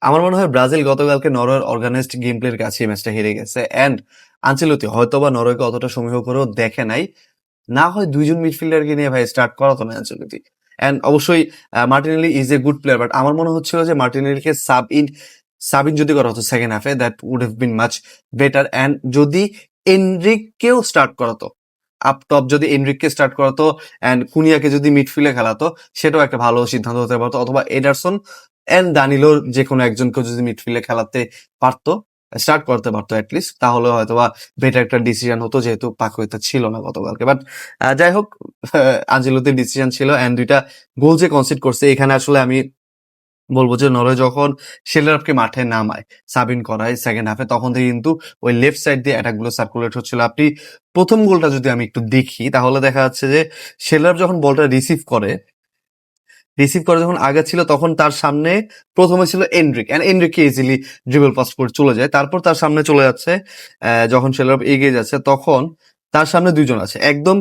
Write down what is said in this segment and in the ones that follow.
আমার মনে হয় ব্রাজিল গতকালকে নরওয়ের অর্গানাইজড গেম প্লের কাছে এই ম্যাচটা হেরে গেছে। অ্যান্ড আনচেলত্তি হয়তোবা নরওয়েকে অতটা সমীহ করেও দেখে নাই। না হয় দুইজন মিডফিল্ডারকে নিয়ে ভাই স্টার্ট করাতো না আনচেলত্তি। অ্যান্ড অবশ্যই Martinelli is a good player, but আমার মনে হচ্ছিল যে মার্টিনেলিকে সাব ইন যদি করা হতো সেকেন্ড হাফে, that would have been much better. And যদি এনরিককেও স্টার্ট করাতো, আপ টপ যদি এনরিককে স্টার্ট করাতো অ্যান্ড কুনিয়াকে যদি মিডফিল্ডে খেলাতো, সেটাও একটা ভালো সিদ্ধান্ত হতে পারতো। অথবা এডারসন এন্ড দানিলোর যে কোনো একজনকে যদি মিডফিল্ডে খেলাতে পারতো, স্টার্ট করতে পারতো অ্যাটলিস্ট, তাহলে হয়তো বা বেটার একটা ডিসিশন হতো, যেহেতু পাকুয়েতা ছিল না গতকালকে। বাট যাই হোক, আনচেলত্তির ডিসিশন ছিল। অ্যান্ড দুইটা গোল যে কনসিড করছে, এখানে আসলে আমি বলবো যে নরওয়ে যখন শেলারকে মাঠে নামায়, সাবিন করায় সেকেন্ড হাফে, তখন থেকে কিন্তু ওই লেফট সাইড দিয়ে অ্যাটাক গুলো সার্কুলেট হচ্ছিল। আপনি প্রথম গোলটা যদি আমি একটু দেখি, তাহলে দেখা যাচ্ছে যে শেলার যখন বলটা রিসিভ করে যখন আগাচ্ছিল, তখন তার সামনে প্রথমে ছিল এনরিক, এন্ড এনরিককে ইজিলি ড্রিবল পাস করে চলে যায়। তারপর তার সামনে চলে যাচ্ছে, যখন শেলার এগিয়ে যাচ্ছে, তখন তার সামনে দুইজন আছে। একদম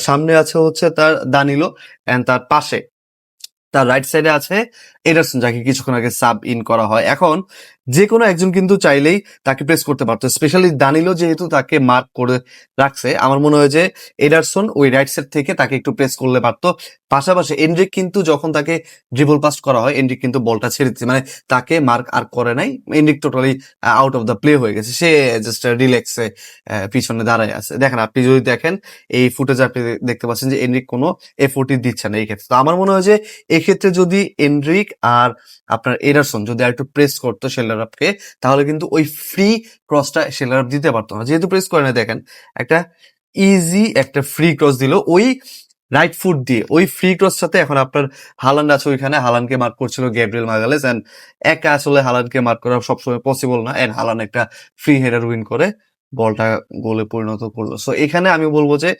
সামনে আছে হচ্ছে তার দানিলো, এন্ড তার পাশে তার রাইট সাইডে আছে এডারসন, যাকে কিছুক্ষণ আগে সাব ইন করা হয়। এখন যে কোনো একজন কিন্তু চাইলেই তাকে প্রেস করতে পারতো, স্পেশালি দানিলো যেহেতু তাকে মার্ক করে রাখছে। আমার মনে হয় যে এডারসন ওই রাইট সাইড থেকে তাকে একটু প্রেস করলে পারতো। পাশাপাশি এনরিক কিন্তু যখন তাকে ড্রিবল পাস করা হয়, এনরিক কিন্তু বলটা ছেড়ে দিচ্ছে, মানে তাকে মার্ক আর করে নাই। Enrique totally out of the play হয়ে গেছে, সে জাস্ট রিল্যাক্সে পিছনে দাঁড়ায় আছে। দেখেন, আপনি যদি দেখেন এই ফুটেজ, আপনি দেখতে পাচ্ছেন যে এনরিক কোনো এফোর্টই দিচ্ছে না এই ক্ষেত্রে। তো আমার মনে হয় যে এক্ষেত্রে যদি এনরিক আর আপনার এডারসন যদি আর একটু প্রেস করতো শেলারআপকে, তাহলে কিন্তু ওই ফ্রি ক্রসটা শেলারআপ দিতে পারতো না, যেহেতু প্রেস করে না। দেখেন, একটা ইজি একটা ফ্রি ক্রস দিল ওই রাইট ফুট দিয়ে, ওই ফ্রি ক্রস সাথে। এখন আপনার হালান্ড আছে ওইখানে, হালান্ডকে মার্ক করছিল গ্যাব্রিয়েল মাগালেস, এন্ড একা আসলে হালান্ডকে মার্ক করা সবসময় পসিবল না, এন্ড হালান্ড একটা ফ্রি হেডার উইন করে বলটা গোলে পরিণত করলো। সো এখানে আমি বলবো যে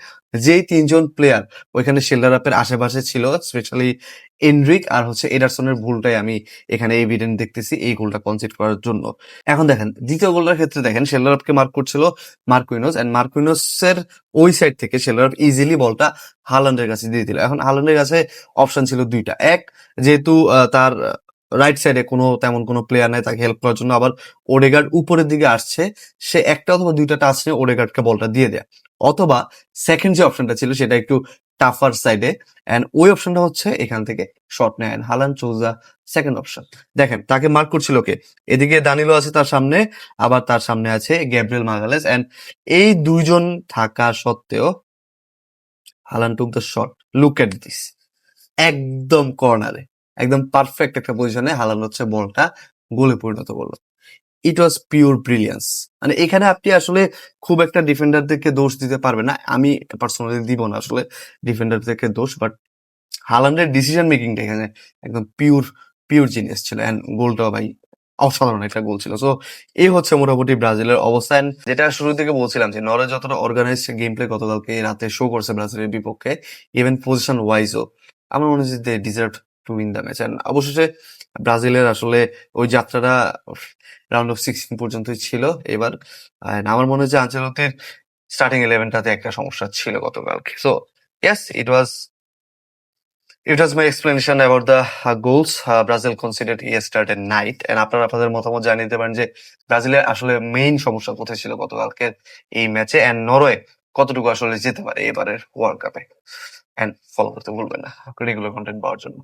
যেই তিনজন প্লেয়ার ওইখানে শেল্ডার-আপের আশেপাশে ছিল, স্পেশালি এনরিক আর হচ্ছে এডারসনের ভুলটাই আমি এখানে এভিডেন্ট দেখতেছি এই গোলটা কনসিড করার জন্য। এখন দেখেন দ্বিতীয় গোলটার ক্ষেত্রে, দেখেন শেল্ডার-আপকে মার্ক করছিল মার্কুইনোস, এন্ড মার্কুইনোসের ওই সাইড থেকে শেল্ডার-আপ ইজিলি বলটা হালান্ডের কাছে দিয়ে দিল। এখন হালান্ডের কাছে অপশন ছিল দুইটা। এক, যেহেতু তার রাইট সাইডে তেমন কোনো প্লেয়ার নাই তাকে হেল্প করার জন্য, আবার ওডেগার্ড উপরের দিকে আসছে, সে একটা অথবা দুইটা টাচ নিয়ে ওডেগার্ডকে বলটা দিয়ে দেয়। অথবা সেকেন্ড যে অপশনটা ছিল সেটা একটু টাফার সাইডে, এন্ড ওই অপশনটা হচ্ছে এখান থেকে শট নেয়, and Haaland choose the second option. দেখেন, তাকে মার্ক করছিল কে? এদিকে দানিলো আছে তার সামনে, আবার তার সামনে আছে গ্যাব্রিয়েল মাগালেস, এন্ড এই দুইজন থাকা সত্ত্বেও Haaland took the shot. Look at this, একদম কর্নারে, একদম পারফেক্ট একটা পজিশনে হালান্ড হচ্ছে বলটা গোলে পরিণত করলো। ইট ওয়াজ পিওর ব্রিলিয়ান্স। মানে এখানে আপনি আসলে খুব একটা ডিফেন্ডারদেরকে দোষ দিতে পারবেন না, আমি পার্সোনালি দিব না আসলে ডিফেন্ডারদেরকে দোষ, বাট হালান্ডের ডিসিশন মেকিংটা এখানে একদম পিওর পিওর জিনিয়াস ছিল। অ্যান্ড গোলটাও ভাই অসাধারণ একটা গোল ছিল। সো এই হচ্ছে মোটামুটি ব্রাজিলের অবস্থান। যেটা শুরু থেকে বলছিলাম যে নরওয়ে যতটা অর্গানাইজ গেম প্লে গতকালকে রাতে শো করছে ব্রাজিলের বিপক্ষে, ইভেন পজিশন ওয়াইজও, আমার মনে হচ্ছে they deserve to win the match. অবশেষে ব্রাজিলের আসলে ওই যাত্রাটা রাউন্ড অফ 16 পর্যন্তই ছিল এবার। And আমার মনে হয় যে আনচেলত্তির স্টার্টিং ইলেভেনটাতে একটা সমস্যা ছিল গতকালকে। So yes, it was my explanation about the goals Brazil conceded yesterday night. And আপনারা আপনাদের মতামত জানিয়ে দিতে পারেন যে ব্রাজিলের আসলে মেইন সমস্যা কোথায় ছিল গতকালকের এই ম্যাচে, এন্ড নরওয়ে কতটুকু আসলে যেতে পারে এবারের ওয়ার্ল্ড কাপে। এন্ড ফলো করতে ভুলবেন না রেগুলার কন্টেন্ট পাওয়ার জন্য।